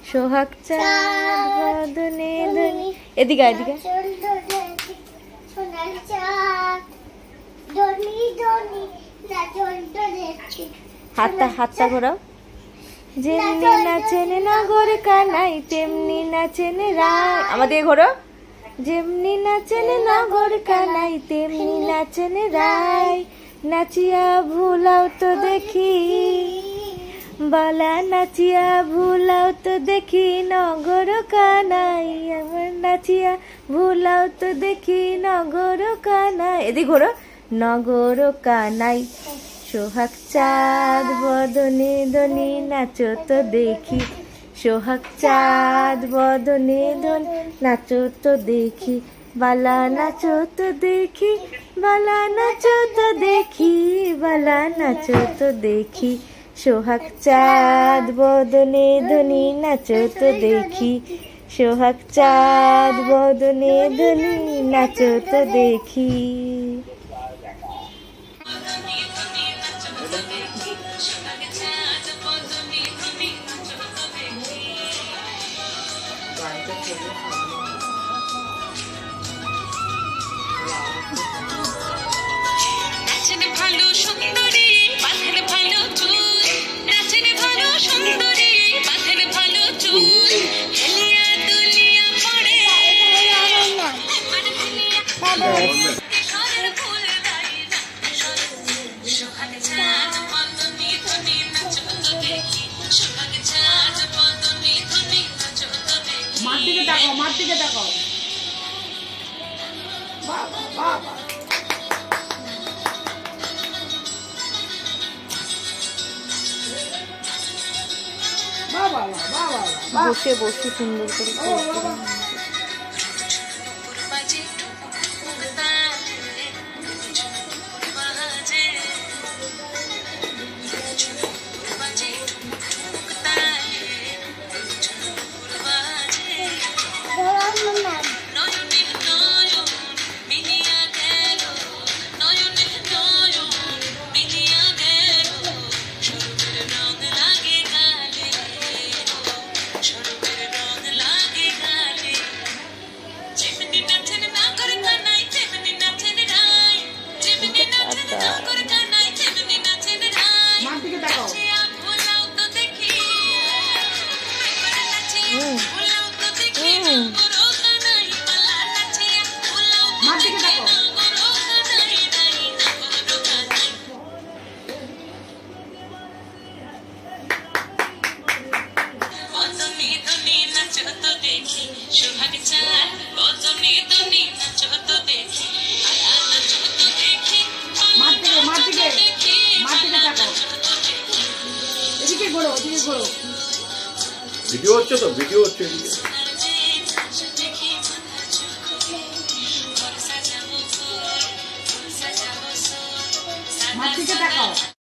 সোহাগ চাঁদ বদনে দনি। এদিকে এদিকে হাতটা ঘোরাও। যেমনি নাচেন নগর কানাই তেমনি নাচেন রায়। আমাদের ঘোরো। যেমনি নাচেন নগর কানাই তেমনি নাচেন রায়। নাচিয়া ভুলাও তো দেখি বালা, নাচিয়া ভুলাও তো দেখি নগর কানাই। আমার নাচিয়া ভুলাও তো দেখি নগর কানাই। এদিকে ঘোরো। নগর কানাই সোহাগ চাঁদ বদনে দনি নাচো তো দেখি। সোহাগ চাঁদ বদনে দনি নাচো তো দেখি। বালা নাচো তো দেখি, বালা নাচো তো দেখি, বালা নাচো তো দেখি। সোহাগ চাঁদ বদনে দনি নাচো তো দেখি। সোহাগ চাঁদ বদনে দনি নাচো তো দেখি। ভালো সুন্দরী পাথর ভালো চুল, নাচের ভালো সুন্দরী পাথর ভালো চুল। হেলিয়া দুলিয়া পড়ে সোহাগ চাঁদ বদনে দনি নাচো তো দেখি। সোহাগ চাঁদ বদনে দনি নাচো তো দেখি। মার দিকে তাকাও, মার দিকে তাকাও। বাবা বাবা বসে বসে সুন্দর করে ভিডিও হচ্ছে তো, ভিডিও হচ্ছে। মাটিতে তাকাও।